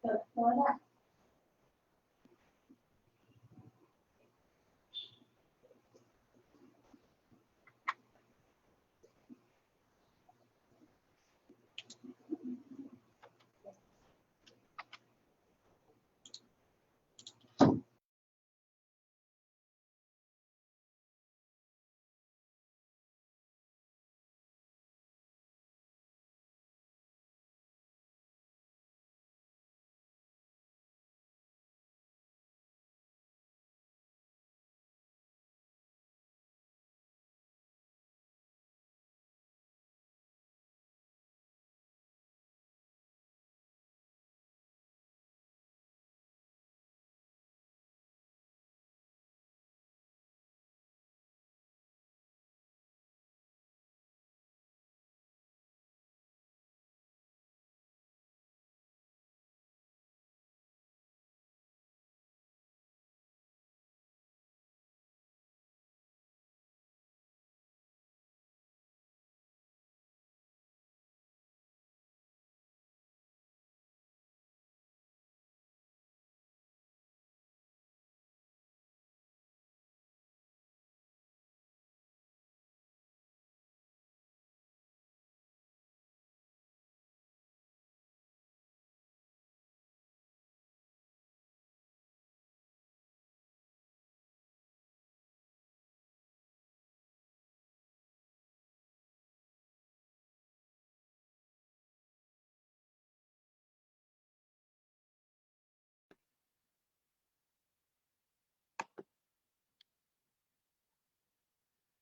Doctora.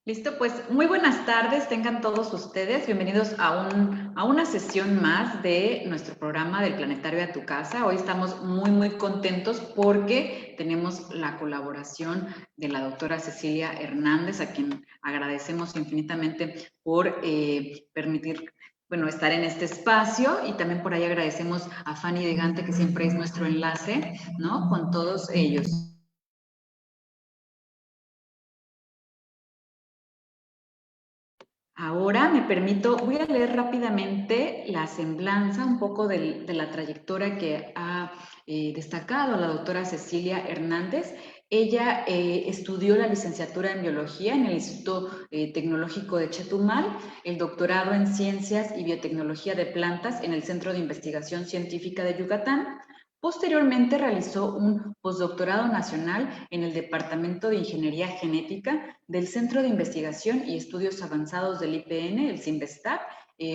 Listo, pues muy buenas tardes, tengan todos ustedes. Bienvenidos a una sesión más de nuestro programa del Planetario a tu Casa. Hoy estamos muy contentos porque tenemos la colaboración de la doctora Cecilia Hernández, a quien agradecemos infinitamente por permitir, bueno, estar en este espacio, y también por ahí agradecemos a Fanny de Gante, que siempre es nuestro enlace, ¿no?, con todos ellos. Ahora me permito, voy a leer rápidamente la semblanza, un poco de la trayectoria que ha destacado la doctora Cecilia Hernández. Ella estudió la licenciatura en Biología en el Instituto Tecnológico de Chetumal, el doctorado en Ciencias y Biotecnología de Plantas en el Centro de Investigación Científica de Yucatán. Posteriormente realizó un postdoctorado nacional en el Departamento de Ingeniería Genética del Centro de Investigación y Estudios Avanzados del IPN, el CINVESTAP,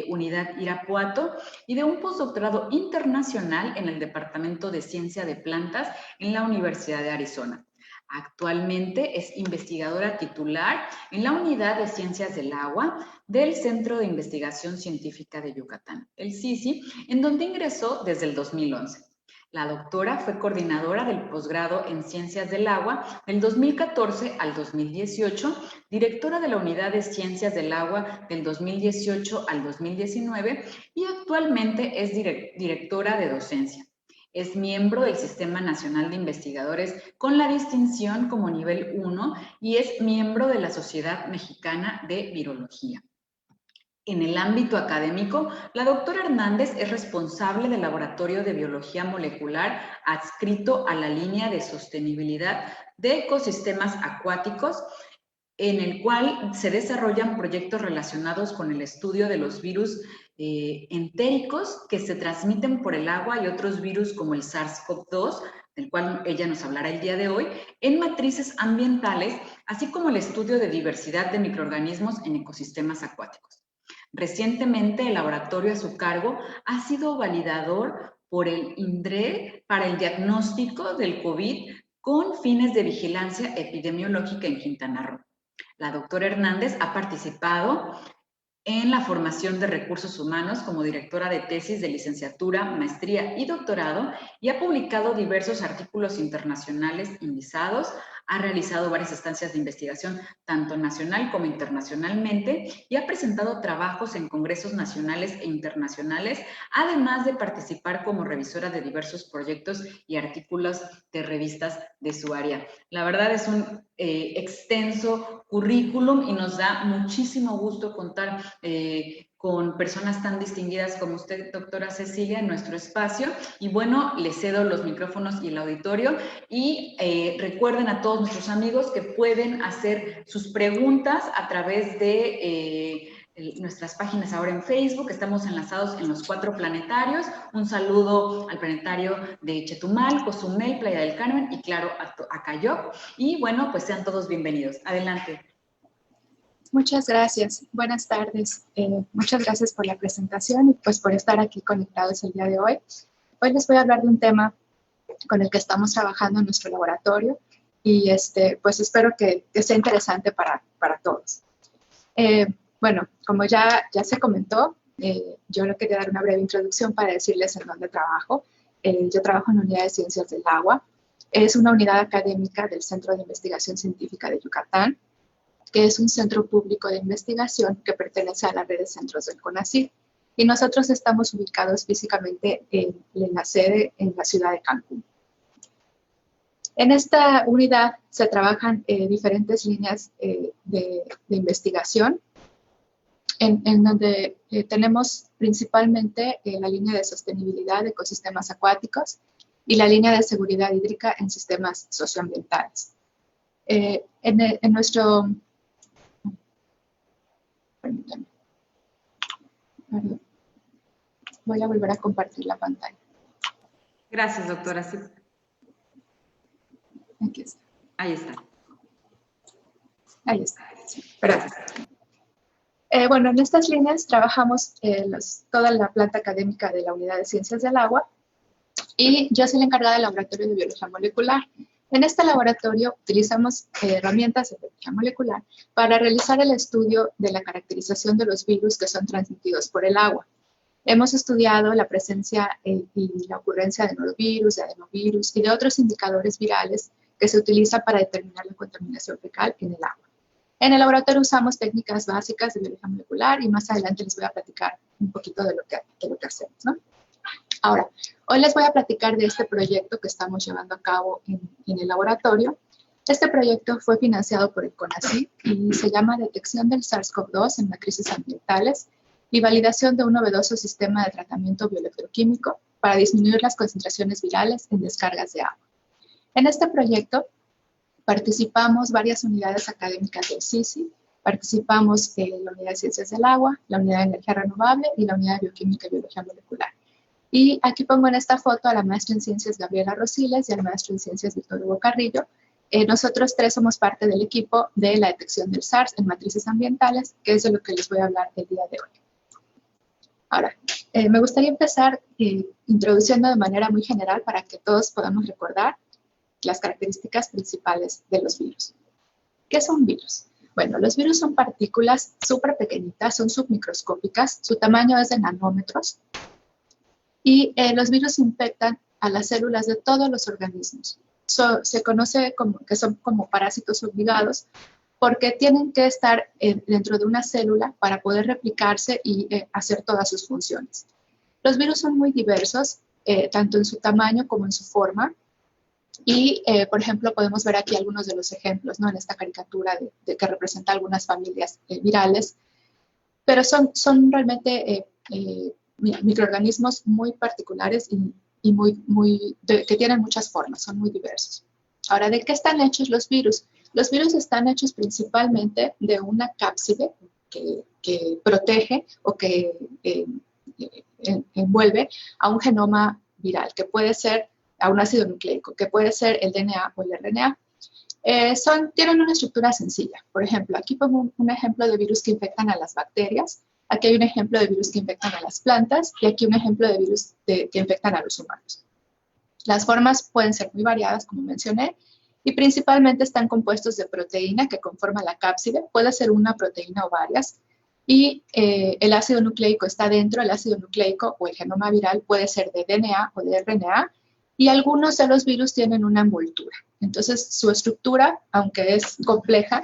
Unidad Irapuato, y de un postdoctorado internacional en el Departamento de Ciencia de Plantas en la Universidad de Arizona. Actualmente es investigadora titular en la Unidad de Ciencias del Agua del Centro de Investigación Científica de Yucatán, el CICI, en donde ingresó desde el 2011. La doctora fue coordinadora del posgrado en Ciencias del Agua del 2014 al 2018, directora de la Unidad de Ciencias del Agua del 2018 al 2019 y actualmente es directora de docencia. Es miembro del Sistema Nacional de Investigadores con la distinción como nivel 1 y es miembro de la Sociedad Mexicana de Virología. En el ámbito académico, la doctora Hernández es responsable del Laboratorio de Biología Molecular adscrito a la línea de sostenibilidad de ecosistemas acuáticos, en el cual se desarrollan proyectos relacionados con el estudio de los virus entéricos que se transmiten por el agua y otros virus como el SARS-CoV-2, del cual ella nos hablará el día de hoy, en matrices ambientales, así como el estudio de diversidad de microorganismos en ecosistemas acuáticos. Recientemente, el laboratorio a su cargo ha sido validador por el INDRE para el diagnóstico del COVID con fines de vigilancia epidemiológica en Quintana Roo. La doctora Hernández ha participado en la formación de recursos humanos como directora de tesis de licenciatura, maestría y doctorado, y ha publicado diversos artículos internacionales indizados, ha realizado varias estancias de investigación, tanto nacional como internacionalmente, y ha presentado trabajos en congresos nacionales e internacionales, además de participar como revisora de diversos proyectos y artículos de revistas de su área. La verdad es un extenso currículum y nos da muchísimo gusto contar con personas tan distinguidas como usted, doctora Cecilia, en nuestro espacio. Y bueno, les cedo los micrófonos y el auditorio. Y recuerden a todos nuestros amigos que pueden hacer sus preguntas a través de nuestras páginas ahora en Facebook. Estamos enlazados en los 4 planetarios. Un saludo al planetario de Chetumal, Cozumel, Playa del Carmen y claro, a Cayoc. Y bueno, pues sean todos bienvenidos. Adelante. Muchas gracias. Buenas tardes. Muchas gracias por la presentación y pues por estar aquí conectados el día de hoy. Hoy les voy a hablar de un tema con el que estamos trabajando en nuestro laboratorio y pues espero que sea interesante para todos. Bueno, como ya se comentó, yo le quería dar una breve introducción para decirles en dónde trabajo. Yo trabajo en la Unidad de Ciencias del Agua. Es una unidad académica del Centro de Investigación Científica de Yucatán, que es un centro público de investigación que pertenece a la red de centros del CONACYT. Y nosotros estamos ubicados físicamente en la sede en la ciudad de Cancún. En esta unidad se trabajan diferentes líneas de investigación, en donde tenemos principalmente la línea de sostenibilidad de ecosistemas acuáticos y la línea de seguridad hídrica en sistemas socioambientales. En nuestro... Permítanme. Voy a volver a compartir la pantalla. Gracias, doctora. Sí. Aquí está. Ahí está. Ahí está. Sí, perdón. Bueno, en estas líneas trabajamos toda la planta académica de la Unidad de Ciencias del Agua y yo soy la encargada del Laboratorio de Biología Molecular. En este laboratorio utilizamos herramientas de biología molecular para realizar el estudio de la caracterización de los virus que son transmitidos por el agua. Hemos estudiado la presencia y la ocurrencia de norovirus, de adenovirus y de otros indicadores virales que se utilizan para determinar la contaminación fecal en el agua. En el laboratorio usamos técnicas básicas de biología molecular y más adelante les voy a platicar un poquito de lo que hacemos, ¿no? Ahora, hoy les voy a platicar de este proyecto que estamos llevando a cabo en el laboratorio. Este proyecto fue financiado por el CONACYT y se llama Detección del SARS-CoV-2 en matrices ambientales y validación de un novedoso sistema de tratamiento bioelectroquímico para disminuir las concentraciones virales en descargas de agua. En este proyecto participamos varias unidades académicas del CICI, participamos la Unidad de Ciencias del Agua, la Unidad de Energía Renovable y la Unidad de Bioquímica y Biología Molecular. Y aquí pongo en esta foto a la maestra en Ciencias Gabriela Rosiles y al maestro en Ciencias Víctor Hugo Carrillo. Nosotros tres somos parte del equipo de la detección del SARS en matrices ambientales, que es de lo que les voy a hablar el día de hoy. Ahora, me gustaría empezar introduciendo de manera muy general para que todos podamos recordar las características principales de los virus. ¿Qué son virus? Bueno, los virus son partículas súper pequeñitas, son submicroscópicas, su tamaño es de nanómetros y los virus infectan a las células de todos los organismos. Se conoce que son como parásitos obligados porque tienen que estar dentro de una célula para poder replicarse y hacer todas sus funciones. Los virus son muy diversos, tanto en su tamaño como en su forma. Y, por ejemplo, podemos ver aquí algunos de los ejemplos, ¿no? En esta caricatura que representa algunas familias virales. Pero son realmente microorganismos muy particulares y que tienen muchas formas, son muy diversos. Ahora, ¿de qué están hechos los virus? Los virus están hechos principalmente de una cápside que protege o que envuelve a un genoma viral, que puede ser a un ácido nucleico, que puede ser el DNA o el RNA. Tienen una estructura sencilla. Por ejemplo, aquí pongo un ejemplo de virus que infectan a las bacterias, aquí hay un ejemplo de virus que infectan a las plantas y aquí un ejemplo de virus que infectan a los humanos. Las formas pueden ser muy variadas, como mencioné, y principalmente están compuestos de proteína que conforma la cápside, puede ser una proteína o varias, y el ácido nucleico está dentro. El ácido nucleico o el genoma viral puede ser de DNA o de RNA, y algunos de los virus tienen una envoltura. Entonces, su estructura, aunque es compleja,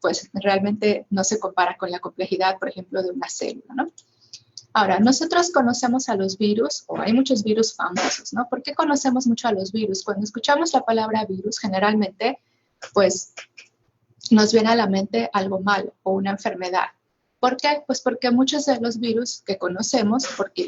pues realmente no se compara con la complejidad, por ejemplo, de una célula, ¿no? Ahora, nosotros conocemos a los virus, o hay muchos virus famosos, ¿no? ¿Por qué conocemos mucho a los virus? Cuando escuchamos la palabra virus, generalmente, pues, nos viene a la mente algo malo o una enfermedad. ¿Por qué? Pues porque muchos de los virus que conocemos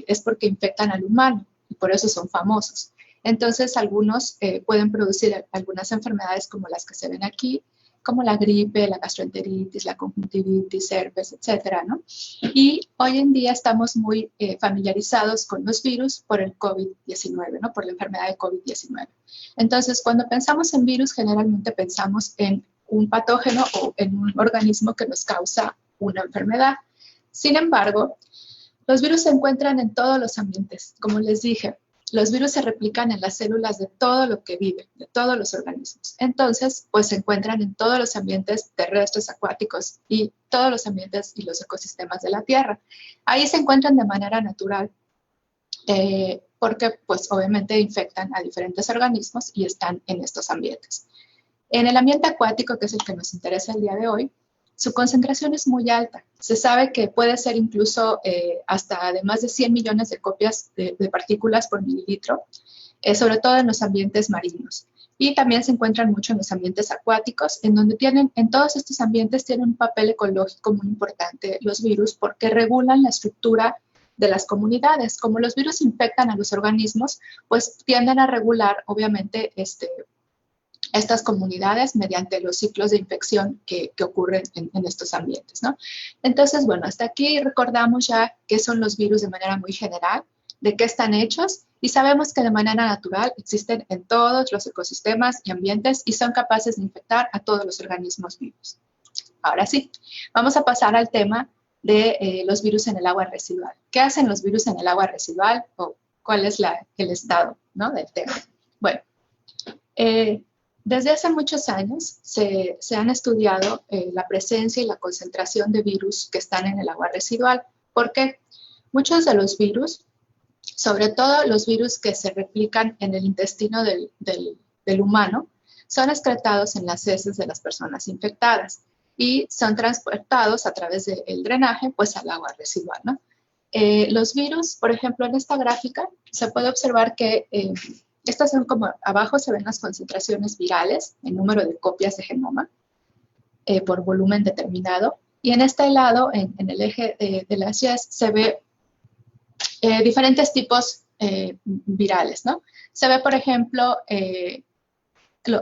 es porque infectan al humano y por eso son famosos. Entonces, algunos pueden producir algunas enfermedades como las que se ven aquí, como la gripe, la gastroenteritis, la conjuntivitis, herpes, etcétera, ¿no? Y hoy en día estamos muy familiarizados con los virus por el COVID-19, ¿no? Por la enfermedad de COVID-19. Entonces, cuando pensamos en virus, generalmente pensamos en un patógeno o en un organismo que nos causa una enfermedad. Sin embargo, los virus se encuentran en todos los ambientes. Como les dije, los virus se replican en las células de todo lo que vive, de todos los organismos. Entonces, pues se encuentran en todos los ambientes terrestres, acuáticos y todos los ambientes y los ecosistemas de la Tierra. Ahí se encuentran de manera natural porque, pues, obviamente infectan a diferentes organismos y están en estos ambientes. En el ambiente acuático, que es el que nos interesa el día de hoy, su concentración es muy alta. Se sabe que puede ser incluso hasta de más de 100 millones de copias de partículas por mililitro, sobre todo en los ambientes marinos. Y también se encuentran mucho en los ambientes acuáticos, en donde en todos estos ambientes tienen un papel ecológico muy importante los virus, porque regulan la estructura de las comunidades. Como los virus infectan a los organismos, pues tienden a regular, obviamente, estas comunidades mediante los ciclos de infección que ocurren en estos ambientes, ¿no? Entonces, bueno, hasta aquí recordamos ya qué son los virus de manera muy general, de qué están hechos, y sabemos que de manera natural existen en todos los ecosistemas y ambientes y son capaces de infectar a todos los organismos vivos. Ahora sí, vamos a pasar al tema de los virus en el agua residual. ¿Qué hacen los virus en el agua residual o cuál es el estado, ¿no?, del tema? Bueno, desde hace muchos años se han estudiado la presencia y la concentración de virus que están en el agua residual. ¿Por qué? Muchos de los virus, sobre todo los virus que se replican en el intestino del humano, son excretados en las heces de las personas infectadas y son transportados a través del drenaje pues al agua residual, ¿no? Los virus, por ejemplo, en esta gráfica se puede observar que estas son como, abajo se ven las concentraciones virales, el número de copias de genoma por volumen determinado. Y en este lado, en el eje de las Y, se ve diferentes tipos virales, ¿no? Se ve, por ejemplo,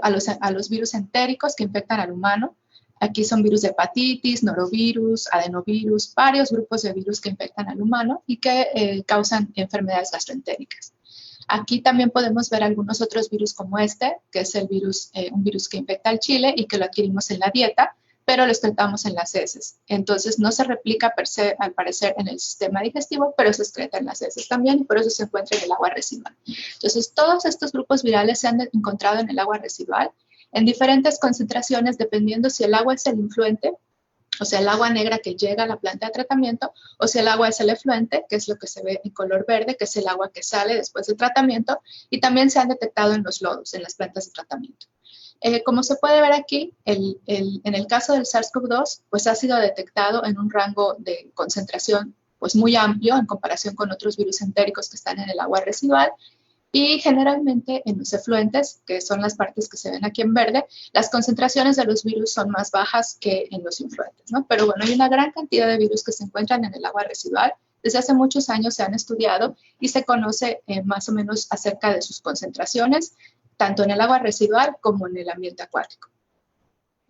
a los virus entéricos que infectan al humano. Aquí son virus de hepatitis, norovirus, adenovirus, varios grupos de virus que infectan al humano y que causan enfermedades gastroentéricas. Aquí también podemos ver algunos otros virus como que es el virus, un virus que infecta al chile y que lo adquirimos en la dieta, pero lo excretamos en las heces. Entonces no se replica per se, al parecer, en el sistema digestivo, pero se excreta en las heces también y por eso se encuentra en el agua residual. Entonces todos estos grupos virales se han encontrado en el agua residual en diferentes concentraciones, dependiendo si el agua es el influente, o sea, el agua negra que llega a la planta de tratamiento, o si el agua es el efluente, que es lo que se ve en color verde, que es el agua que sale después del tratamiento, y también se han detectado en los lodos, en las plantas de tratamiento. Como se puede ver aquí, en el caso del SARS-CoV-2, pues ha sido detectado en un rango de concentración pues muy amplio en comparación con otros virus entéricos que están en el agua residual, y generalmente en los efluentes, que son las partes que se ven aquí en verde, las concentraciones de los virus son más bajas que en los influentes, ¿no? Pero bueno, hay una gran cantidad de virus que se encuentran en el agua residual. Desde hace muchos años se han estudiado y se conoce más o menos acerca de sus concentraciones, tanto en el agua residual como en el ambiente acuático.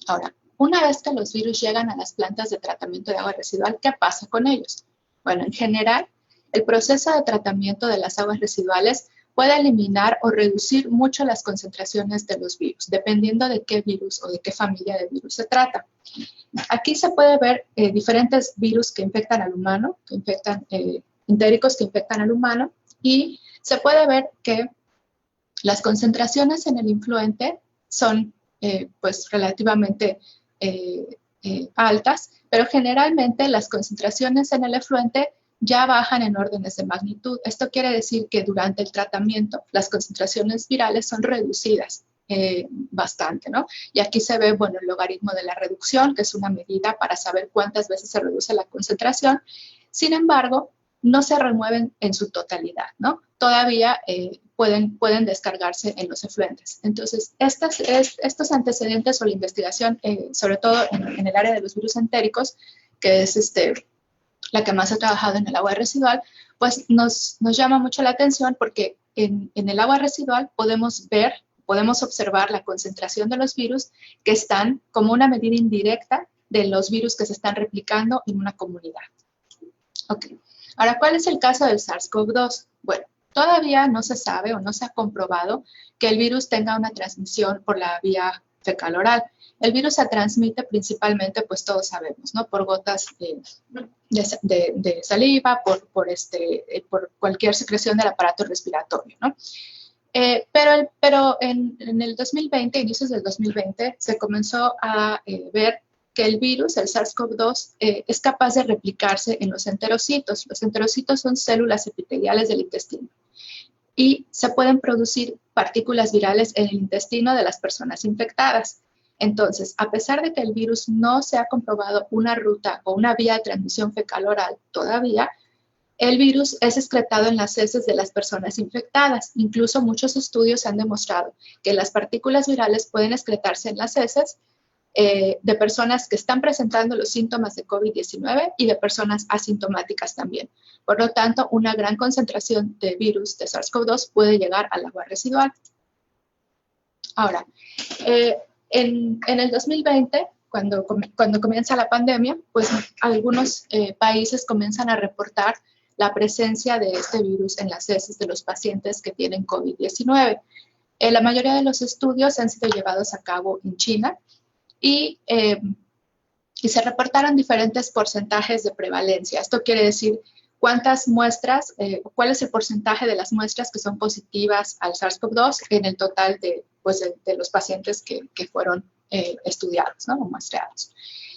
Ahora, una vez que los virus llegan a las plantas de tratamiento de agua residual, ¿qué pasa con ellos? Bueno, en general, el proceso de tratamiento de las aguas residuales puede eliminar o reducir mucho las concentraciones de los virus, dependiendo de qué virus o de qué familia de virus se trata. Aquí se puede ver diferentes virus que infectan al humano, entéricos que infectan al humano, y se puede ver que las concentraciones en el influente son pues relativamente altas, pero generalmente las concentraciones en el efluente ya bajan en órdenes de magnitud. Esto quiere decir que durante el tratamiento las concentraciones virales son reducidas bastante, ¿no? Y aquí se ve, bueno, el logaritmo de la reducción, que es una medida para saber cuántas veces se reduce la concentración. Sin embargo, no se remueven en su totalidad, ¿no? Todavía pueden descargarse en los efluentes. Entonces, estos antecedentes o la investigación, sobre todo en el área de los virus entéricos, que es la que más ha trabajado en el agua residual, pues nos llama mucho la atención porque en el agua residual podemos observar la concentración de los virus que están como una medida indirecta de los virus que se están replicando en una comunidad. Ok. Ahora, ¿cuál es el caso del SARS-CoV-2? Bueno, todavía no se sabe o no se ha comprobado que el virus tenga una transmisión por la vía fecal oral. El virus se transmite principalmente, pues todos sabemos, ¿no? Por gotas de saliva, por cualquier secreción del aparato respiratorio, ¿no? Pero en el 2020, inicios del 2020, se comenzó a ver que el virus, el SARS-CoV-2, es capaz de replicarse en los enterocitos. Los enterocitos son células epiteliales del intestino y se pueden producir partículas virales en el intestino de las personas infectadas. Entonces, a pesar de que el virus no se ha comprobado una ruta o una vía de transmisión fecal-oral todavía, el virus es excretado en las heces de las personas infectadas. Incluso muchos estudios han demostrado que las partículas virales pueden excretarse en las heces de personas que están presentando los síntomas de COVID-19 y de personas asintomáticas también. Por lo tanto, una gran concentración de virus de SARS-CoV-2 puede llegar al agua residual. Ahora, en el 2020, cuando comienza la pandemia, pues algunos países comienzan a reportar la presencia de este virus en las heces de los pacientes que tienen COVID-19. La mayoría de los estudios han sido llevados a cabo en China y se reportaron diferentes porcentajes de prevalencia. Esto quiere decir cuántas muestras, cuál es el porcentaje de las muestras que son positivas al SARS-CoV-2 en el total de los pacientes que fueron estudiados, ¿no? O muestreados.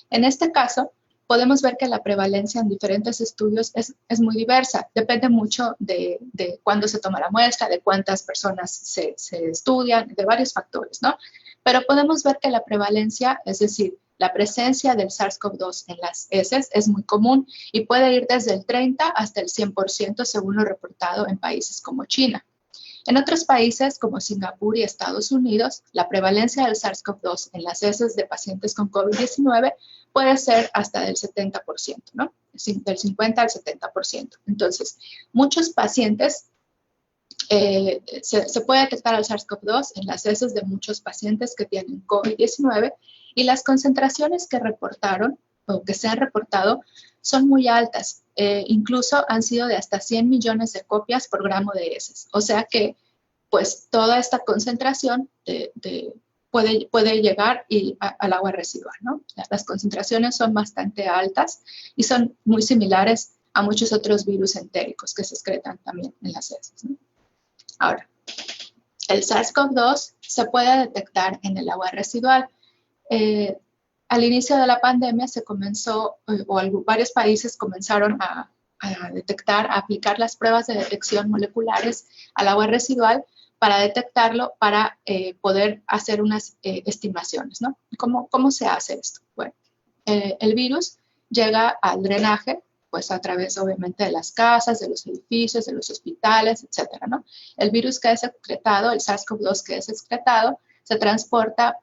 En este caso, podemos ver que la prevalencia en diferentes estudios es muy diversa. Depende mucho de cuándo se toma la muestra, de cuántas personas se estudian, de varios factores, ¿no? Pero podemos ver que la prevalencia, es decir, la presencia del SARS-CoV-2 en las heces es muy común y puede ir desde el 30 hasta el 100% según lo reportado en países como China. En otros países como Singapur y Estados Unidos, la prevalencia del SARS-CoV-2 en las heces de pacientes con COVID-19 puede ser hasta del 70%, ¿no? Del 50 al 70%. Entonces, muchos pacientes, se puede detectar el SARS-CoV-2 en las heces de muchos pacientes que tienen COVID-19 y las concentraciones que reportaron o que se han reportado son muy altas. Incluso han sido de hasta 100 millones de copias por gramo de heces. O sea que, pues, toda esta concentración puede llegar al agua residual, ¿no? Las concentraciones son bastante altas y son muy similares a muchos otros virus entéricos que se excretan también en las heces, ¿no? Ahora, el SARS-CoV-2 se puede detectar en el agua residual. Al inicio de la pandemia se comenzó, varios países comenzaron a detectar, a aplicar las pruebas de detección moleculares al agua residual para detectarlo, para poder hacer unas estimaciones, ¿no? ¿Cómo se hace esto? Bueno, el virus llega al drenaje, pues a través obviamente de las casas, de los edificios, de los hospitales, etcétera, ¿no? El virus que es excretado, el SARS-CoV-2 que es excretado, se transporta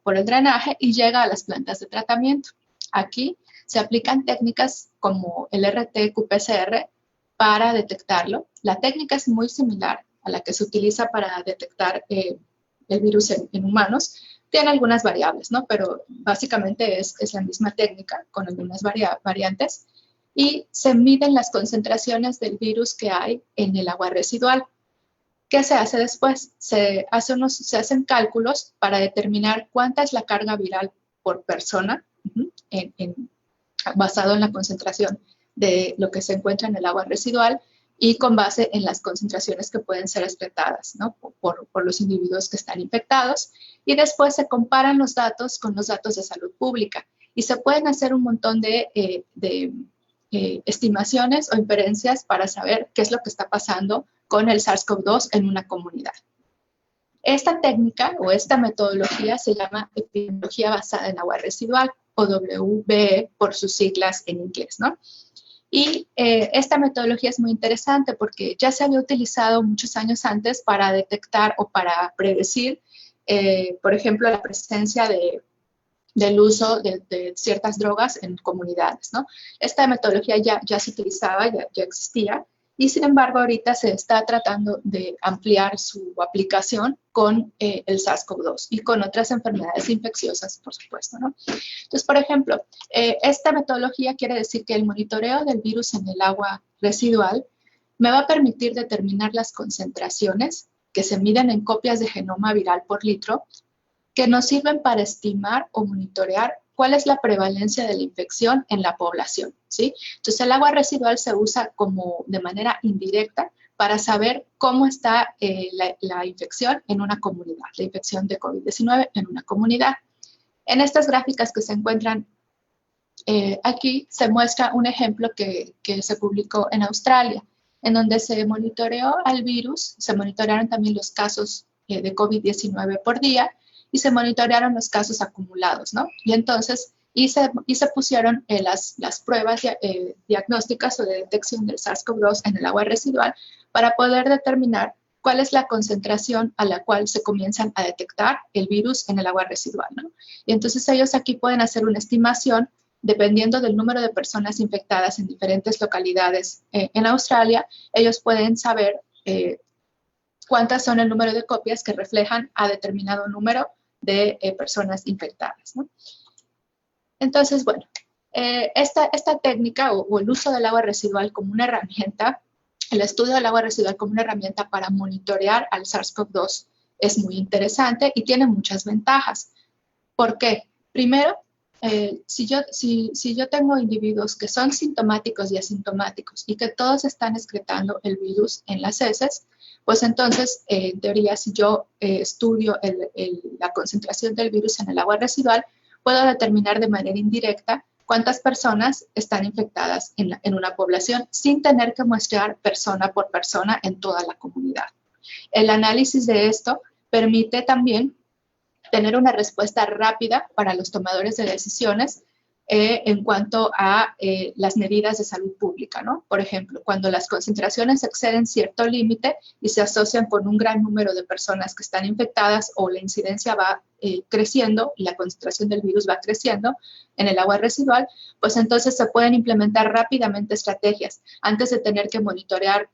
por el drenaje y llega a las plantas de tratamiento. Aquí se aplican técnicas como el RT-qPCR para detectarlo. La técnica es muy similar a la que se utiliza para detectar el virus en humanos. Tiene algunas variables, ¿no? Pero básicamente es la misma técnica con algunas variantes. Y se miden las concentraciones del virus que hay en el agua residual. ¿Qué se hace después? Se hacen cálculos para determinar cuánta es la carga viral por persona, basado en la concentración de lo que se encuentra en el agua residual y con base en las concentraciones que pueden ser excretadas, ¿no? por los individuos que están infectados. Y después se comparan los datos con los datos de salud pública. Y se pueden hacer un montón de estimaciones o inferencias para saber qué es lo que está pasando con el SARS-CoV-2 en una comunidad. Esta técnica o esta metodología se llama epidemiología basada en agua residual, o WBE por sus siglas en inglés, ¿no? Y esta metodología es muy interesante porque ya se había utilizado muchos años antes para detectar o para predecir, por ejemplo, la presencia del uso de ciertas drogas en comunidades, ¿no? Esta metodología ya se utilizaba, ya existía, y sin embargo ahorita se está tratando de ampliar su aplicación con el SARS-CoV-2 y con otras enfermedades infecciosas, por supuesto, ¿no? Entonces, por ejemplo, esta metodología quiere decir que el monitoreo del virus en el agua residual me va a permitir determinar las concentraciones que se miden en copias de genoma viral por litro que nos sirven para estimar o monitorear cuál es la prevalencia de la infección en la población, ¿sí? Entonces, el agua residual se usa como de manera indirecta para saber cómo está la infección en una comunidad, la infección de COVID-19 en una comunidad. En estas gráficas que se encuentran aquí, se muestra un ejemplo que se publicó en Australia, en donde se monitoreó al virus, se monitorearon también los casos de COVID-19 por día, y se monitorearon los casos acumulados, ¿no? Y entonces, se pusieron las pruebas diagnósticas o de detección del SARS-CoV-2 en el agua residual para poder determinar cuál es la concentración a la cual se comienzan a detectar el virus en el agua residual, ¿no? Y entonces ellos aquí pueden hacer una estimación dependiendo del número de personas infectadas en diferentes localidades en Australia. Ellos pueden saber cuántas son el número de copias que reflejan a determinado número de personas infectadas, ¿no? Entonces, bueno, esta técnica o el uso del agua residual como una herramienta, el estudio del agua residual como una herramienta para monitorear al SARS-CoV-2 es muy interesante y tiene muchas ventajas. ¿Por qué? Primero, si yo tengo individuos que son sintomáticos y asintomáticos y que todos están excretando el virus en las heces, pues entonces, en teoría, si yo estudio la concentración del virus en el agua residual, puedo determinar de manera indirecta cuántas personas están infectadas en una población sin tener que muestrear persona por persona en toda la comunidad. El análisis de esto permite también tener una respuesta rápida para los tomadores de decisiones en cuanto a las medidas de salud pública, ¿no? Por ejemplo, cuando las concentraciones exceden cierto límite y se asocian con un gran número de personas que están infectadas o la incidencia va creciendo y la concentración del virus va creciendo en el agua residual, pues entonces se pueden implementar rápidamente estrategias. Antes de tener que monitorear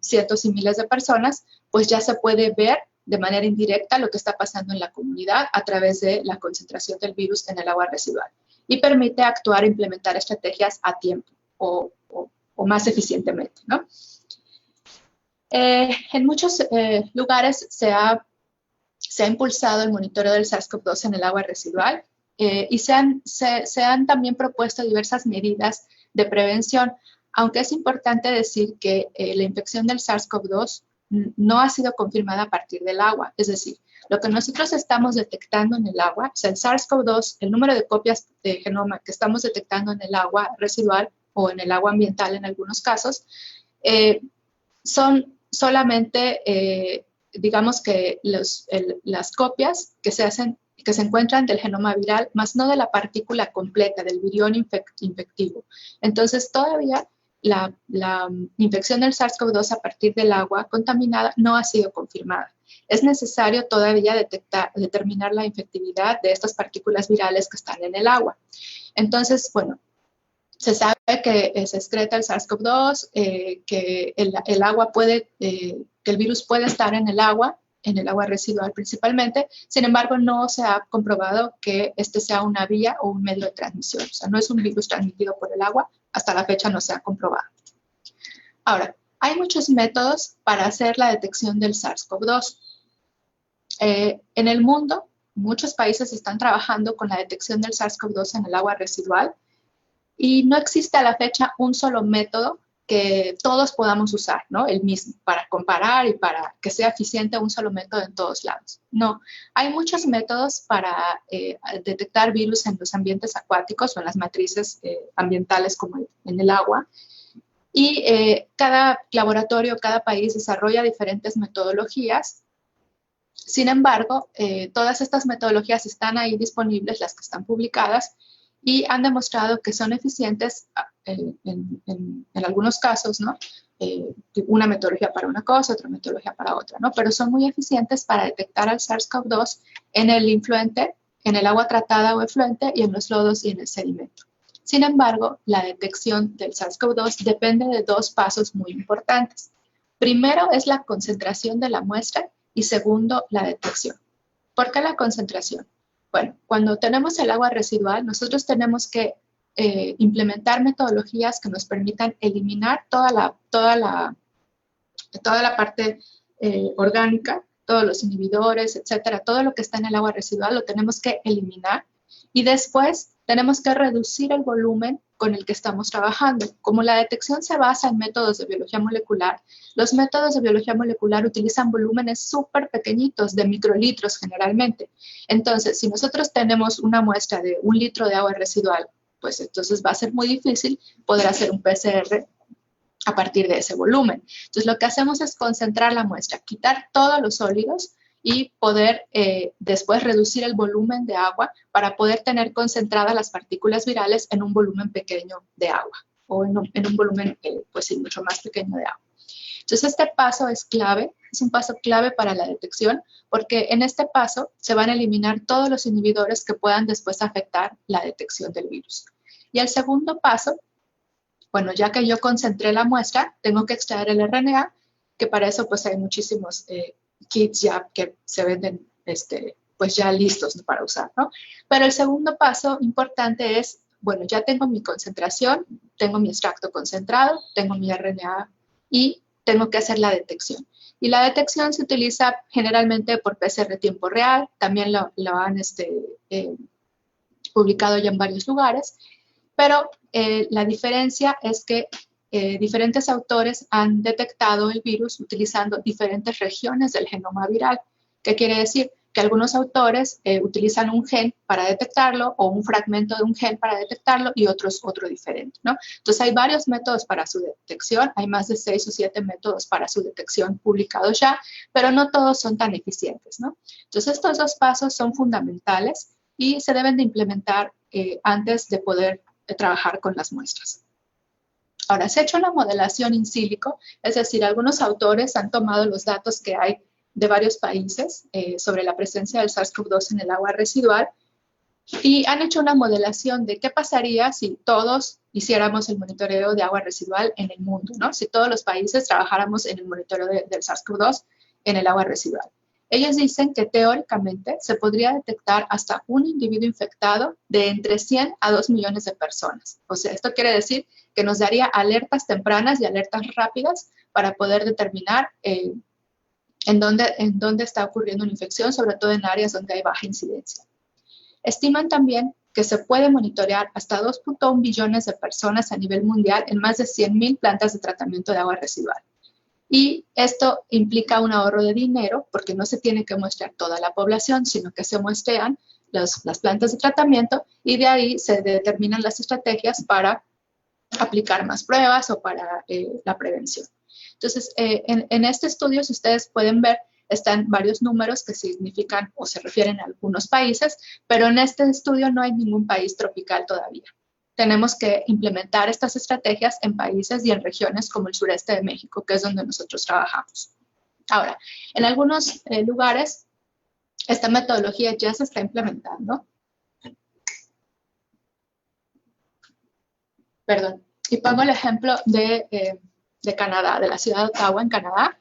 cientos y miles de personas, pues ya se puede ver de manera indirecta lo que está pasando en la comunidad a través de la concentración del virus en el agua residual y permite actuar e implementar estrategias a tiempo o más eficientemente, ¿no? En muchos lugares se ha impulsado el monitoreo del SARS-CoV-2 en el agua residual y se han también propuesto diversas medidas de prevención, aunque es importante decir que la infección del SARS-CoV-2 no ha sido confirmada a partir del agua. Es decir, lo que nosotros estamos detectando en el agua, o sea, el SARS-CoV-2, el número de copias de genoma que estamos detectando en el agua residual o en el agua ambiental en algunos casos, son solamente, digamos que las copias que se encuentran del genoma viral, más no de la partícula completa, del virión infectivo. Entonces, todavía la infección del SARS-CoV-2 a partir del agua contaminada no ha sido confirmada. Es necesario todavía determinar la infectividad de estas partículas virales que están en el agua. Entonces, bueno, se sabe que se excreta el SARS-CoV-2, que el agua que el virus puede estar en el agua residual principalmente. Sin embargo, no se ha comprobado que este sea una vía o un medio de transmisión. O sea, no es un virus transmitido por el agua. Hasta la fecha no se ha comprobado. Ahora, hay muchos métodos para hacer la detección del SARS-CoV-2. En el mundo, muchos países están trabajando con la detección del SARS-CoV-2 en el agua residual y no existe a la fecha un solo método que todos podamos usar, ¿no? El mismo, para comparar y para que sea eficiente un solo método en todos lados. No, hay muchos métodos para detectar virus en los ambientes acuáticos o en las matrices ambientales como en el agua. Y cada laboratorio, cada país desarrolla diferentes metodologías. Sin embargo, todas estas metodologías están ahí disponibles, las que están publicadas, y han demostrado que son eficientes en algunos casos, ¿no? Una metodología para una cosa, otra metodología para otra, ¿no? Pero son muy eficientes para detectar al SARS-CoV-2 en el influente, en el agua tratada o efluente y en los lodos y en el sedimento. Sin embargo, la detección del SARS-CoV-2 depende de dos pasos muy importantes. Primero es la concentración de la muestra y segundo, la detección. ¿Por qué la concentración? Bueno, cuando tenemos el agua residual, nosotros tenemos que implementar metodologías que nos permitan eliminar toda la parte orgánica, todos los inhibidores, etcétera, todo lo que está en el agua residual lo tenemos que eliminar y después tenemos que reducir el volumen con el que estamos trabajando. Como la detección se basa en métodos de biología molecular, los métodos de biología molecular utilizan volúmenes súper pequeñitos, de microlitros generalmente. Entonces, si nosotros tenemos una muestra de 1 litro de agua residual, pues entonces va a ser muy difícil poder hacer un PCR a partir de ese volumen. Entonces, lo que hacemos es concentrar la muestra, quitar todos los sólidos y poder después reducir el volumen de agua para poder tener concentradas las partículas virales en un volumen pequeño de agua o en un volumen pues sí, mucho más pequeño de agua. Entonces este paso es clave, es un paso clave para la detección porque en este paso se van a eliminar todos los inhibidores que puedan después afectar la detección del virus. Y el segundo paso, bueno, ya que yo concentré la muestra, tengo que extraer el RNA, que para eso pues hay muchísimos kits ya que se venden pues ya listos, ¿no?, para usar, ¿no? Pero el segundo paso importante es, bueno, ya tengo mi concentración, tengo mi extracto concentrado, tengo mi RNA y tengo que hacer la detección. Y la detección se utiliza generalmente por PCR tiempo real, también lo han publicado ya en varios lugares, pero la diferencia es que diferentes autores han detectado el virus utilizando diferentes regiones del genoma viral. ¿Qué quiere decir? Que algunos autores utilizan un gen para detectarlo o un fragmento de un gen para detectarlo y otros otro diferente, ¿no? Entonces hay varios métodos para su detección, hay más de 6 o 7 métodos para su detección publicados ya, pero no todos son tan eficientes, ¿no? Entonces estos dos pasos son fundamentales y se deben de implementar antes de poder trabajar con las muestras. Ahora, se ha hecho una modelación in silico, es decir, algunos autores han tomado los datos que hay de varios países sobre la presencia del SARS-CoV-2 en el agua residual y han hecho una modelación de qué pasaría si todos hiciéramos el monitoreo de agua residual en el mundo, ¿no? Si todos los países trabajáramos en el monitoreo del SARS-CoV-2 en el agua residual. Ellos dicen que teóricamente se podría detectar hasta un individuo infectado de entre 100 a 2 millones de personas. O sea, esto quiere decir que nos daría alertas tempranas y alertas rápidas para poder determinar en dónde está ocurriendo una infección, sobre todo en áreas donde hay baja incidencia. Estiman también que se puede monitorear hasta 2.1 billones de personas a nivel mundial en más de 100.000 plantas de tratamiento de agua residual. Y esto implica un ahorro de dinero porque no se tiene que muestrear toda la población, sino que se muestrean las plantas de tratamiento y de ahí se determinan las estrategias para aplicar más pruebas o para la prevención. Entonces, en este estudio, si ustedes pueden ver, están varios números que significan o se refieren a algunos países, pero en este estudio no hay ningún país tropical todavía. Tenemos que implementar estas estrategias en países y en regiones como el sureste de México, que es donde nosotros trabajamos. Ahora, en algunos lugares, esta metodología ya se está implementando. Perdón. Y pongo el ejemplo de Canadá, de la ciudad de Ottawa, en Canadá,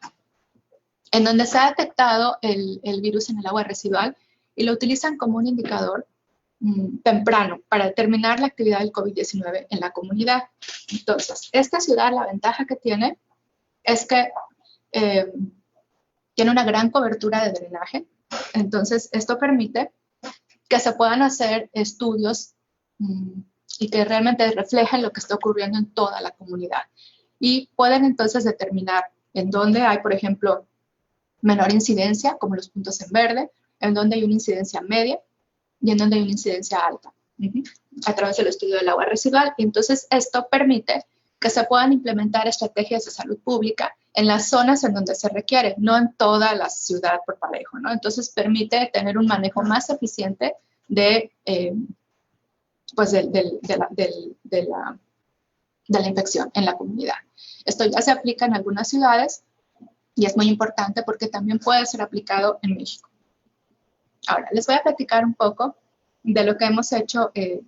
en donde se ha detectado el virus en el agua residual y lo utilizan como un indicador temprano para determinar la actividad del COVID-19 en la comunidad. Entonces, esta ciudad, la ventaja que tiene es que tiene una gran cobertura de drenaje. Entonces, esto permite que se puedan hacer estudios y que realmente reflejen lo que está ocurriendo en toda la comunidad. y pueden entonces determinar en dónde hay, por ejemplo, menor incidencia, como los puntos en verde, en dónde hay una incidencia media y en dónde hay una incidencia alta, a través del estudio del agua residual. Y entonces esto permite que se puedan implementar estrategias de salud pública en las zonas en donde se requiere, no en toda la ciudad por parejo, ¿no? Entonces permite tener un manejo más eficiente de, pues de la infección en la comunidad. Esto ya se aplica en algunas ciudades y es muy importante porque también puede ser aplicado en México. Ahora, les voy a platicar un poco de lo que hemos hecho en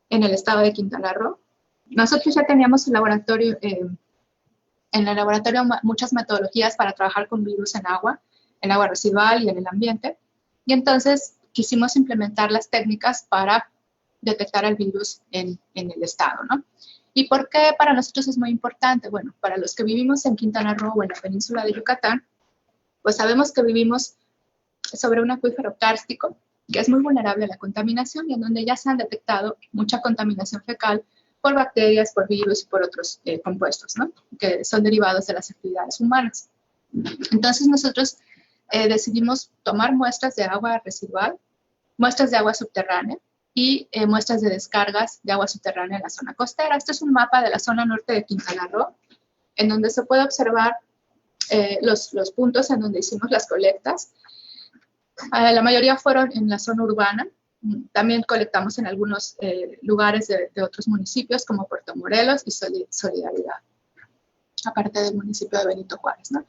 el estado de Quintana Roo. Nosotros ya teníamos en el laboratorio muchas metodologías para trabajar con virus en agua residual y en el ambiente. Y entonces quisimos implementar las técnicas para detectar el virus en el estado, ¿no? ¿Y por qué para nosotros es muy importante? Bueno, para los que vivimos en Quintana Roo o en la península de Yucatán, pues sabemos que vivimos sobre un acuífero kárstico que es muy vulnerable a la contaminación y en donde ya se han detectado mucha contaminación fecal por bacterias, por virus y por otros compuestos, ¿no? Que son derivados de las actividades humanas. Entonces nosotros decidimos tomar muestras de agua residual, muestras de agua subterránea y muestras de descargas de agua subterránea en la zona costera. Este es un mapa de la zona norte de Quintana Roo, en donde se puede observar los puntos en donde hicimos las colectas. La mayoría fueron en la zona urbana. También colectamos en algunos lugares de otros municipios, como Puerto Morelos y Solidaridad, aparte del municipio de Benito Juárez, ¿no?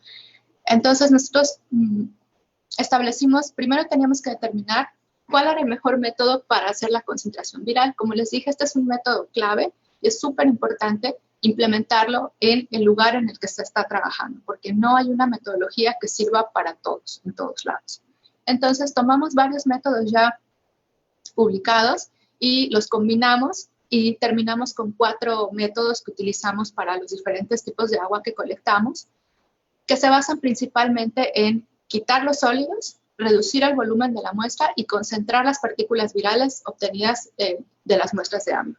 Entonces, nosotros establecimos, primero teníamos que determinar cuál era el mejor método para hacer la concentración viral. Como les dije, este es un método clave y es súper importante implementarlo en el lugar en el que se está trabajando, porque no hay una metodología que sirva para todos, en todos lados. Entonces, tomamos varios métodos ya publicados y los combinamos y terminamos con 4 métodos que utilizamos para los diferentes tipos de agua que colectamos, que se basan principalmente en quitar los sólidos, reducir el volumen de la muestra y concentrar las partículas virales obtenidas de las muestras de agua.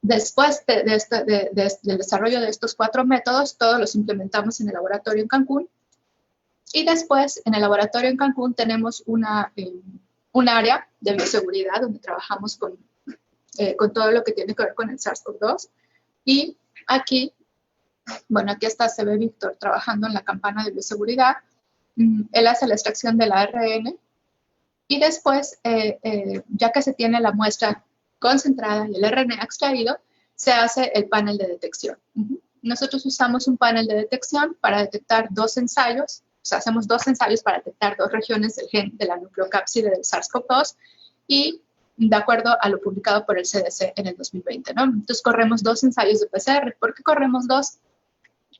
Después del desarrollo de estos 4 métodos, todos los implementamos en el laboratorio en Cancún. Y después, en el laboratorio en Cancún, tenemos un área de bioseguridad donde trabajamos con todo lo que tiene que ver con el SARS-CoV-2. Y aquí, bueno, aquí está, se ve Víctor trabajando en la campana de bioseguridad. Él hace la extracción del ARN. Y después, ya que se tiene la muestra concentrada y el RNA extraído, se hace el panel de detección. Nosotros usamos un panel de detección para detectar 2 ensayos. O sea, hacemos 2 ensayos para detectar 2 regiones del gen de la nucleocápside del SARS-CoV-2 y de acuerdo a lo publicado por el CDC en el 2020, ¿no? Entonces corremos 2 ensayos de PCR. ¿Por qué corremos 2?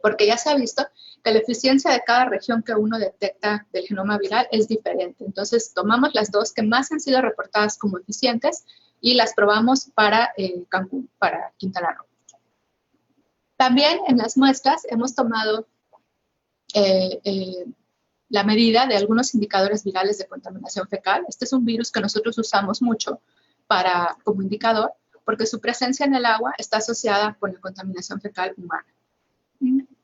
Porque ya se ha visto que la eficiencia de cada región que uno detecta del genoma viral es diferente. Entonces tomamos las 2 que más han sido reportadas como eficientes y las probamos para Cancún, para Quintana Roo. También en las muestras hemos tomado la medida de algunos indicadores virales de contaminación fecal. Este es un virus que nosotros usamos mucho como indicador porque su presencia en el agua está asociada con la contaminación fecal humana.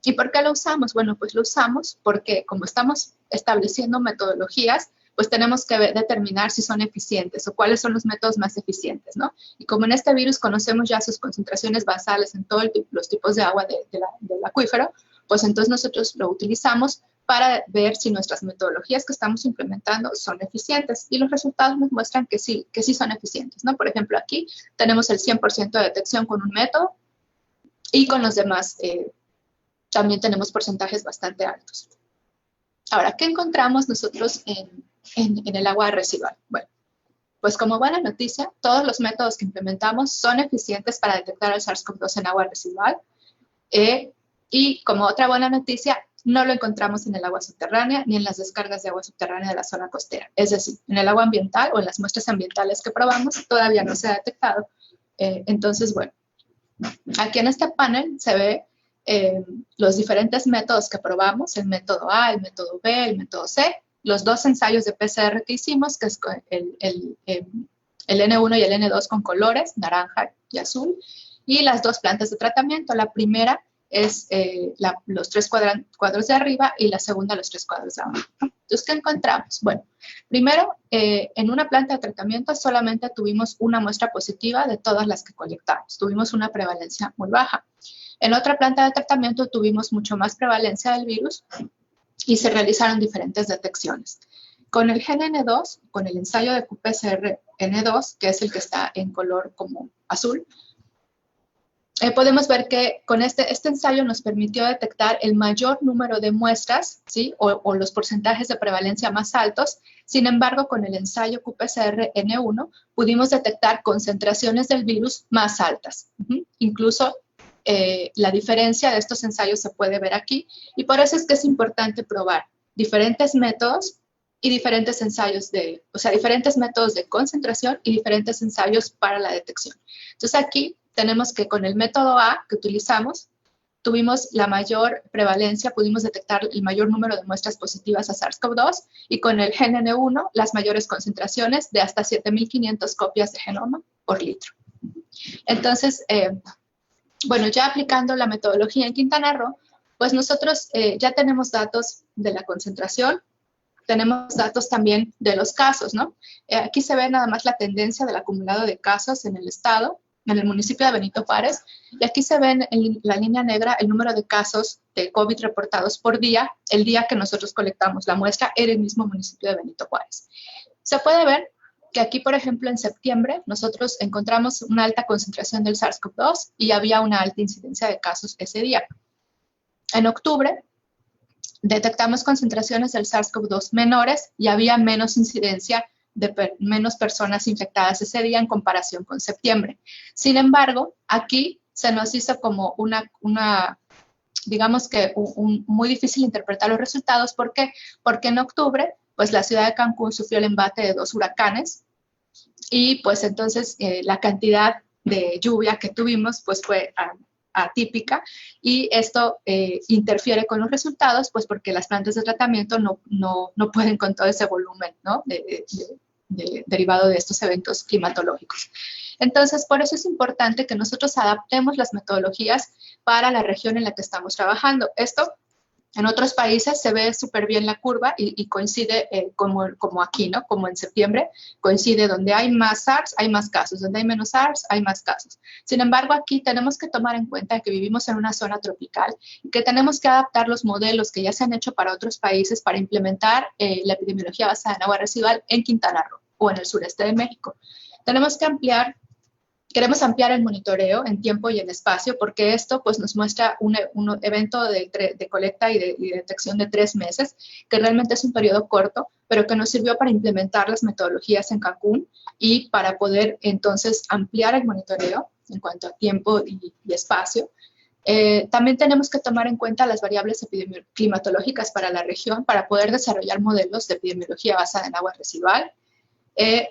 ¿Y por qué lo usamos? Bueno, pues lo usamos porque como estamos estableciendo metodologías, pues tenemos que determinar si son eficientes o cuáles son los métodos más eficientes, ¿no? Y como en este virus conocemos ya sus concentraciones basales en todos los tipos de agua del acuífero, pues entonces nosotros lo utilizamos para ver si nuestras metodologías que estamos implementando son eficientes. Y los resultados nos muestran que sí son eficientes, ¿no? Por ejemplo, aquí tenemos el 100% de detección con un método y con los demás también tenemos porcentajes bastante altos. Ahora, ¿qué encontramos nosotros en el agua residual? Bueno, pues como buena noticia, todos los métodos que implementamos son eficientes para detectar el SARS-CoV-2 en agua residual. Y como otra buena noticia, no lo encontramos en el agua subterránea ni en las descargas de agua subterránea de la zona costera. Es decir, en el agua ambiental o en las muestras ambientales que probamos todavía no se ha detectado. Entonces, bueno, aquí en este panel se ve los diferentes métodos que probamos, el método A, el método B, el método C, los 2 ensayos de PCR que hicimos, que es el N1 y el N2 con colores, naranja y azul, y las dos plantas de tratamiento. La primera es los 3 cuadros de arriba y la segunda los 3 cuadros de abajo. Entonces, ¿qué encontramos? Bueno, primero, en una planta de tratamiento solamente tuvimos una muestra positiva de todas las que colectamos. Tuvimos una prevalencia muy baja. En otra planta de tratamiento tuvimos mucho más prevalencia del virus y se realizaron diferentes detecciones. Con el GNN2, con el ensayo de qPCR N2, que es el que está en color como azul, podemos ver que con este ensayo nos permitió detectar el mayor número de muestras, ¿sí? o los porcentajes de prevalencia más altos. Sin embargo, con el ensayo qPCR N1 pudimos detectar concentraciones del virus más altas. Incluso la diferencia de estos ensayos se puede ver aquí, y por eso es que es importante probar diferentes métodos y diferentes ensayos diferentes métodos de concentración y diferentes ensayos para la detección. Entonces aquí tenemos que con el método A que utilizamos, tuvimos la mayor prevalencia, pudimos detectar el mayor número de muestras positivas a SARS-CoV-2, y con el GNN1 las mayores concentraciones de hasta 7.500 copias de genoma por litro. Entonces, bueno, ya aplicando la metodología en Quintana Roo, pues nosotros ya tenemos datos de la concentración, tenemos datos también de los casos, ¿no? Aquí se ve nada más la tendencia del acumulado de casos en el estado, en el municipio de Benito Juárez, y aquí se ven en la línea negra el número de casos de COVID reportados por día, el día que nosotros colectamos la muestra en el mismo municipio de Benito Juárez. Se puede ver que aquí, por ejemplo, en septiembre, nosotros encontramos una alta concentración del SARS-CoV-2 y había una alta incidencia de casos ese día. En octubre, detectamos concentraciones del SARS-CoV-2 menores y había menos incidencia de menos personas infectadas ese día en comparación con septiembre. Sin embargo, aquí se nos hizo como digamos que muy difícil interpretar los resultados. ¿Por qué? Porque en octubre, pues la ciudad de Cancún sufrió el embate de 2 huracanes y pues entonces la cantidad de lluvia que tuvimos pues fue atípica, y esto interfiere con los resultados, pues porque las plantas de tratamiento no pueden con todo ese volumen, ¿no? derivado de estos eventos climatológicos. Entonces, por eso es importante que nosotros adaptemos las metodologías para la región en la que estamos trabajando. Esto en otros países se ve súper bien la curva y coincide como aquí, ¿no? Como en septiembre, coincide donde hay más SARS, hay más casos, donde hay menos SARS, hay más casos. Sin embargo, aquí tenemos que tomar en cuenta que vivimos en una zona tropical y que tenemos que adaptar los modelos que ya se han hecho para otros países para implementar la epidemiología basada en agua residual en Quintana Roo o en el sureste de México. Queremos ampliar el monitoreo en tiempo y en espacio, porque esto pues, nos muestra un evento de colecta y de detección de 3 meses, que realmente es un periodo corto, pero que nos sirvió para implementar las metodologías en Cancún y para poder entonces ampliar el monitoreo en cuanto a tiempo y espacio. También tenemos que tomar en cuenta las variables climatológicas para la región para poder desarrollar modelos de epidemiología basada en agua residual,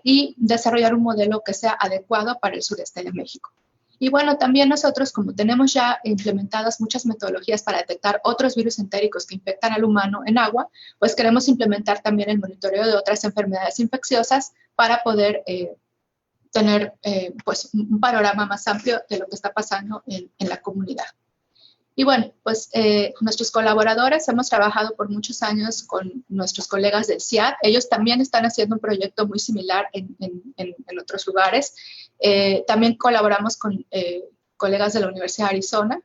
y desarrollar un modelo que sea adecuado para el sureste de México. Y bueno, también nosotros, como tenemos ya implementadas muchas metodologías para detectar otros virus entéricos que infectan al humano en agua, pues queremos implementar también el monitoreo de otras enfermedades infecciosas para poder tener pues un panorama más amplio de lo que está pasando en la comunidad. Y bueno, pues nuestros colaboradores hemos trabajado por muchos años con nuestros colegas del CIAD. Ellos también están haciendo un proyecto muy similar en otros lugares. También colaboramos con colegas de la Universidad de Arizona,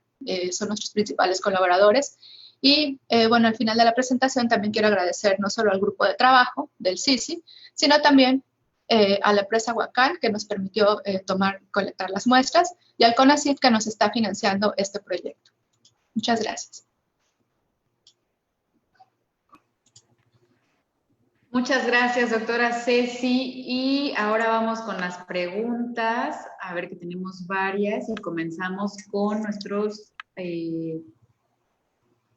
son nuestros principales colaboradores. Y bueno, al final de la presentación también quiero agradecer no solo al grupo de trabajo del CICI, sino también a la empresa Huacán, que nos permitió colectar las muestras, y al CONACYT, que nos está financiando este proyecto. Muchas gracias. Muchas gracias, doctora Ceci. Y ahora vamos con las preguntas. A ver, que tenemos varias, y comenzamos con nuestros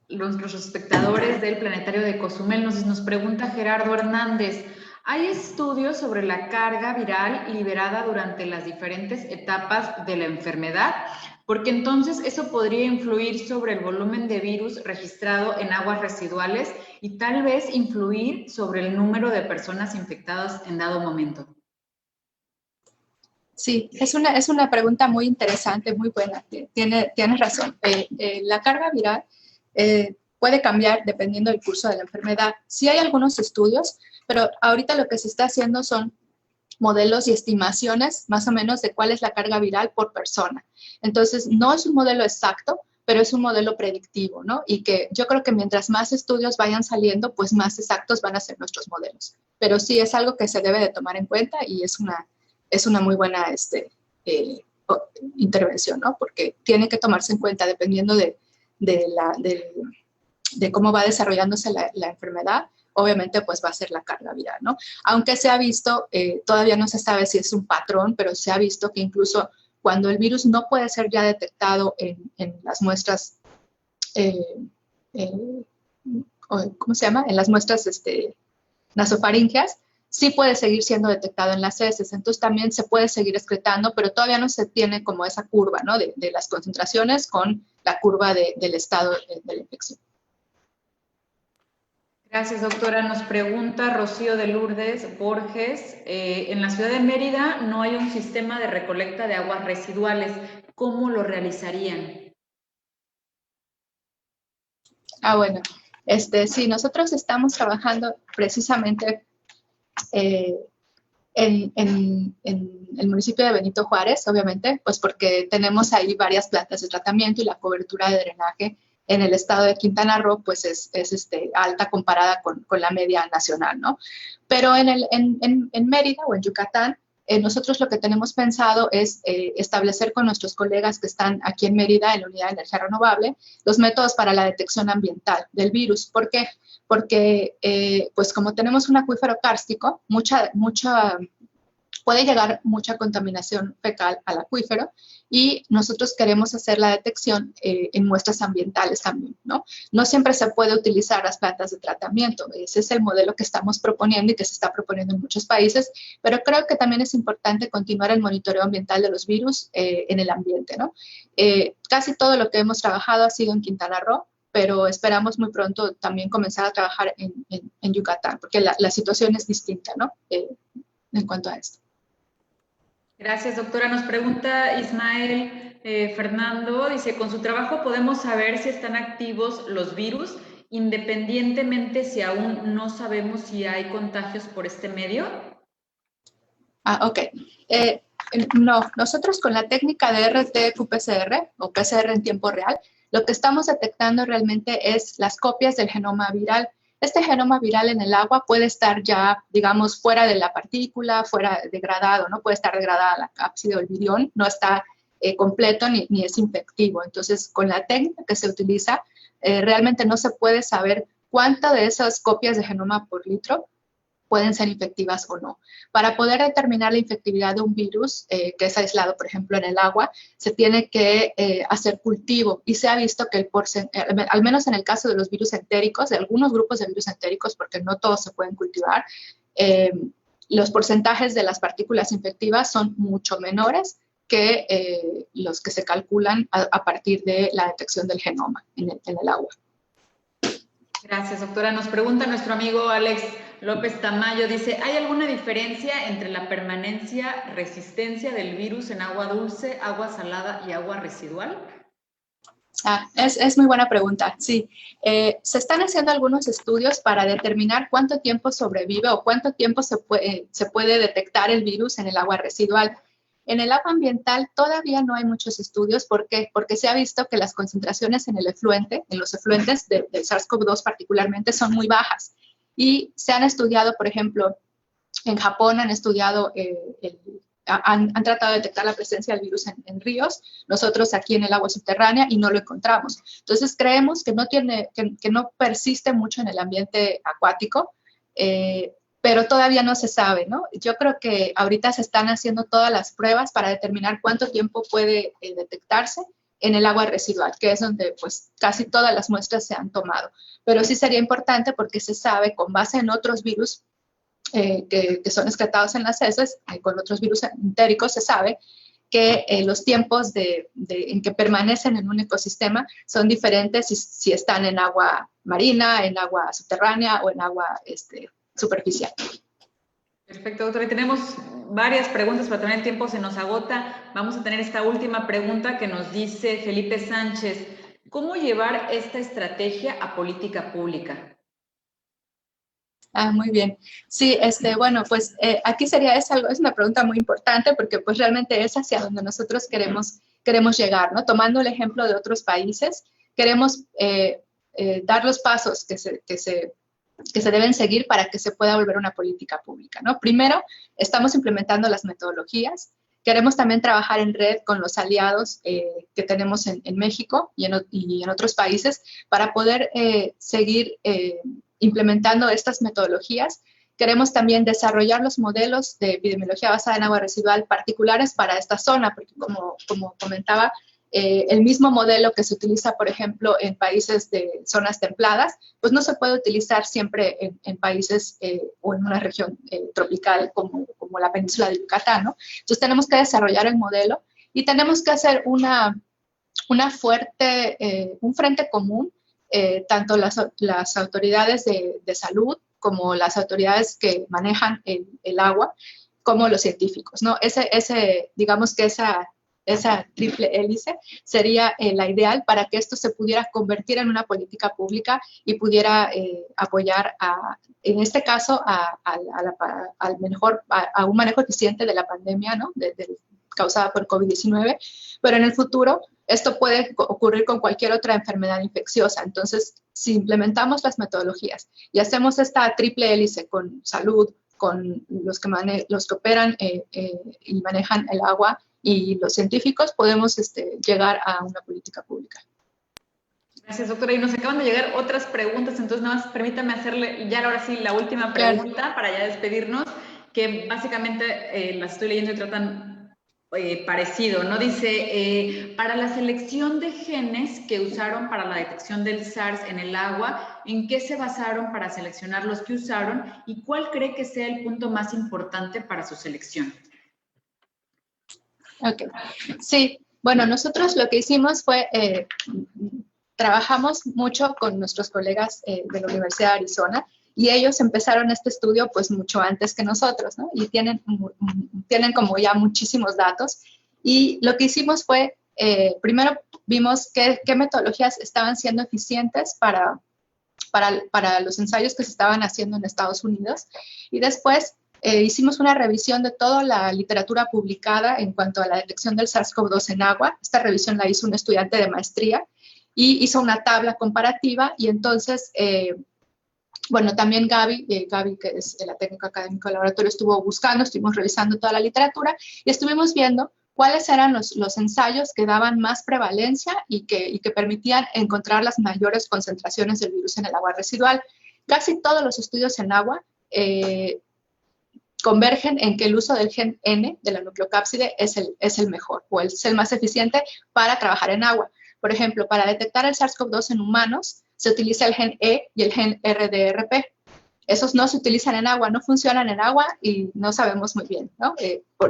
espectadores del Planetario de Cozumel. Nos pregunta Gerardo Hernández: ¿hay estudios sobre la carga viral liberada durante las diferentes etapas de la enfermedad? Porque entonces eso podría influir sobre el volumen de virus registrado en aguas residuales y tal vez influir sobre el número de personas infectadas en dado momento. Sí, es una pregunta muy interesante, muy buena. Tienes razón. La carga viral puede cambiar dependiendo del curso de la enfermedad. Sí hay algunos estudios, pero ahorita lo que se está haciendo son modelos y estimaciones más o menos de cuál es la carga viral por persona. Entonces, no es un modelo exacto, pero es un modelo predictivo, ¿no? Y que yo creo que mientras más estudios vayan saliendo, pues más exactos van a ser nuestros modelos. Pero sí es algo que se debe de tomar en cuenta y es una muy buena eh, intervención, ¿no? Porque tiene que tomarse en cuenta dependiendo de cómo va desarrollándose la enfermedad, obviamente pues va a ser la carga viral, ¿no? Aunque se ha visto, todavía no se sabe si es un patrón, pero se ha visto que incluso cuando el virus no puede ser ya detectado en las muestras, eh, eh, ¿cómo se llama? En las muestras nasofaringeas, sí puede seguir siendo detectado en las heces, entonces también se puede seguir excretando, pero todavía no se tiene como esa curva, ¿no? De las concentraciones con la curva del estado de la infección. Gracias, doctora. Nos pregunta Rocío de Lourdes Borges, en la ciudad de Mérida no hay un sistema de recolecta de aguas residuales. ¿Cómo lo realizarían? Bueno, sí, nosotros estamos trabajando precisamente en el municipio de Benito Juárez, obviamente, pues porque tenemos ahí varias plantas de tratamiento y la cobertura de drenaje en el estado de Quintana Roo, pues es alta comparada con la media nacional, ¿no? Pero en Mérida o en Yucatán, nosotros lo que tenemos pensado es establecer con nuestros colegas que están aquí en Mérida, en la Unidad de Energía Renovable, los métodos para la detección ambiental del virus. ¿Por qué? Porque, pues como tenemos un acuífero kárstico, puede llegar mucha contaminación fecal al acuífero y nosotros queremos hacer la detección en muestras ambientales también, ¿no? No siempre se puede utilizar las plantas de tratamiento, ese es el modelo que estamos proponiendo y que se está proponiendo en muchos países, pero creo que también es importante continuar el monitoreo ambiental de los virus en el ambiente, ¿no? Casi todo lo que hemos trabajado ha sido en Quintana Roo, pero esperamos muy pronto también comenzar a trabajar en Yucatán, porque la situación es distinta, ¿no? En cuanto a esto. Gracias, doctora. Nos pregunta Ismael Fernando, dice, con su trabajo podemos saber si están activos los virus, independientemente si aún no sabemos si hay contagios por este medio. Ok. No, nosotros con la técnica de RT-qPCR o PCR en tiempo real, lo que estamos detectando realmente es las copias del genoma viral. Este genoma viral en el agua puede estar ya, digamos, fuera de la partícula, fuera degradado, ¿no? Puede estar degradada la cápside o el virión, no está completo ni es infectivo. Entonces, con la técnica que se utiliza, realmente no se puede saber cuánta de esas copias de genoma por litro pueden ser infectivas o no. Para poder determinar la infectividad de un virus que es aislado, por ejemplo, en el agua, se tiene que hacer cultivo y se ha visto que al menos en el caso de los virus entéricos, de algunos grupos de virus entéricos, porque no todos se pueden cultivar, los porcentajes de las partículas infectivas son mucho menores que los que se calculan a partir de la detección del genoma en el agua. Gracias, doctora. Nos pregunta nuestro amigo Alex López Tamayo, dice, ¿hay alguna diferencia entre la permanencia, resistencia del virus en agua dulce, agua salada y agua residual? Es muy buena pregunta, sí. Se están haciendo algunos estudios para determinar cuánto tiempo sobrevive o cuánto tiempo se puede detectar el virus en el agua residual. En el agua ambiental todavía no hay muchos estudios. ¿Por qué? Porque se ha visto que las concentraciones en el efluente, en los efluentes del SARS-CoV-2 particularmente, son muy bajas. Y se han estudiado, por ejemplo, en Japón han estudiado han tratado de detectar la presencia del virus en ríos, nosotros aquí en el agua subterránea y no lo encontramos. Entonces creemos que no persiste mucho en el ambiente acuático, pero todavía no se sabe, ¿no? Yo creo que ahorita se están haciendo todas las pruebas para determinar cuánto tiempo puede detectarse en el agua residual, que es donde pues casi todas las muestras se han tomado. Pero sí sería importante porque se sabe con base en otros virus que son excretados en las heces, con otros virus entéricos, se sabe que los tiempos en que permanecen en un ecosistema son diferentes si están en agua marina, en agua subterránea o en agua superficial. Perfecto, doctora. Y tenemos varias preguntas, pero también el tiempo se nos agota. Vamos a tener esta última pregunta que nos dice Felipe Sánchez. ¿Cómo llevar esta estrategia a política pública? Ah, muy bien. Sí, bueno, pues aquí es una pregunta muy importante porque pues realmente es hacia donde nosotros queremos llegar, ¿no? Tomando el ejemplo de otros países, queremos dar los pasos que se deben seguir para que se pueda volver una política pública, ¿no? Primero, estamos implementando las metodologías. Queremos también trabajar en red con los aliados que tenemos en México y en otros países para poder seguir implementando estas metodologías. Queremos también desarrollar los modelos de epidemiología basada en agua residual particulares para esta zona, porque como comentaba, el mismo modelo que se utiliza, por ejemplo, en países de zonas templadas, pues no se puede utilizar siempre en países o en una región tropical como la península de Yucatán, ¿no? Entonces tenemos que desarrollar el modelo y tenemos que hacer un frente común, tanto las autoridades de salud como las autoridades que manejan el agua, como los científicos, ¿no? Digamos que esa triple hélice sería la ideal para que esto se pudiera convertir en una política pública y pudiera apoyar, en este caso, a un manejo eficiente de la pandemia, ¿no? Causada por COVID-19, pero en el futuro esto puede ocurrir con cualquier otra enfermedad infecciosa. Entonces, si implementamos las metodologías y hacemos esta triple hélice con salud, con los que operan y manejan el agua y los científicos, podemos llegar a una política pública. Gracias, doctora. Y nos acaban de llegar otras preguntas, entonces nada más permítame hacerle ya ahora sí la última pregunta, claro, para ya despedirnos, que básicamente las estoy leyendo y tratan parecido, ¿no? Dice, para la selección de genes que usaron para la detección del SARS en el agua, ¿en qué se basaron para seleccionar los que usaron y cuál cree que sea el punto más importante para su selección? Ok, sí, bueno, nosotros lo que hicimos fue, trabajamos mucho con nuestros colegas de la Universidad de Arizona y ellos empezaron este estudio pues mucho antes que nosotros, ¿no? Y tienen como ya muchísimos datos y lo que hicimos fue, primero vimos qué metodologías estaban siendo eficientes para los ensayos que se estaban haciendo en Estados Unidos y después hicimos una revisión de toda la literatura publicada en cuanto a la detección del SARS-CoV-2 en agua. Esta revisión la hizo un estudiante de maestría y hizo una tabla comparativa y entonces, bueno, también Gaby, que es la técnica académica del laboratorio, estuvimos revisando toda la literatura y estuvimos viendo cuáles eran los ensayos que daban más prevalencia y que permitían encontrar las mayores concentraciones del virus en el agua residual. Casi todos los estudios en agua convergen en que el uso del gen N de la nucleocápside es el mejor o es el más eficiente para trabajar en agua. Por ejemplo, para detectar el SARS-CoV-2 en humanos, se utiliza el gen E y el gen RDRP. Esos no se utilizan en agua, no funcionan en agua y no sabemos muy bien, ¿no?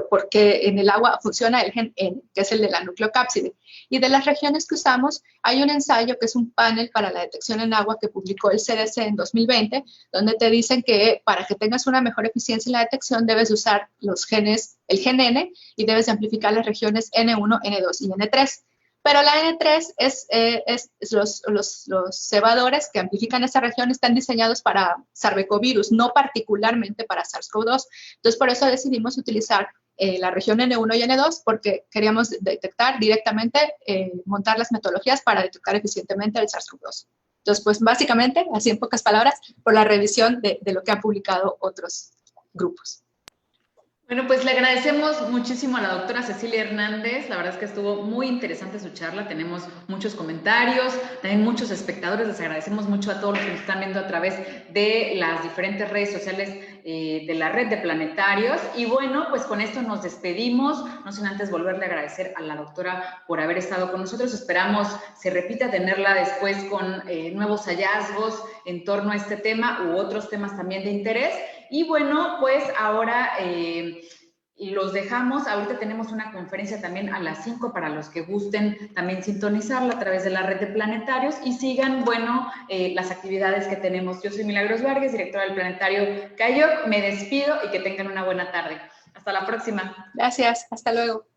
Porque en el agua funciona el gen N, que es el de la nucleocápside. Y de las regiones que usamos, hay un ensayo que es un panel para la detección en agua que publicó el CDC en 2020, donde te dicen que para que tengas una mejor eficiencia en la detección debes usar el gen N y debes de amplificar las regiones N1, N2 y N3. Pero la N3 los cebadores que amplifican esa región están diseñados para sarbecovirus, no particularmente para SARS-CoV-2. Entonces, por eso decidimos utilizar la región N1 y N2 porque queríamos detectar directamente, montar las metodologías para detectar eficientemente el SARS-CoV-2. Entonces, pues básicamente, así en pocas palabras, por la revisión de lo que han publicado otros grupos. Bueno, pues le agradecemos muchísimo a la doctora Cecilia Hernández. La verdad es que estuvo muy interesante su charla. Tenemos muchos comentarios, también muchos espectadores. Les agradecemos mucho a todos los que nos están viendo a través de las diferentes redes sociales de la red de planetarios. Y bueno, pues con esto nos despedimos. No sin antes volverle a agradecer a la doctora por haber estado con nosotros. Esperamos se repita tenerla después con nuevos hallazgos en torno a este tema u otros temas también de interés. Y bueno, pues ahora los dejamos. Ahorita tenemos una conferencia también a las 5 para los que gusten también sintonizarla a través de la red de planetarios y sigan, bueno, las actividades que tenemos. Yo soy Milagros Vargas, directora del Planetario Cayoc. Me despido y que tengan una buena tarde. Hasta la próxima. Gracias, hasta luego.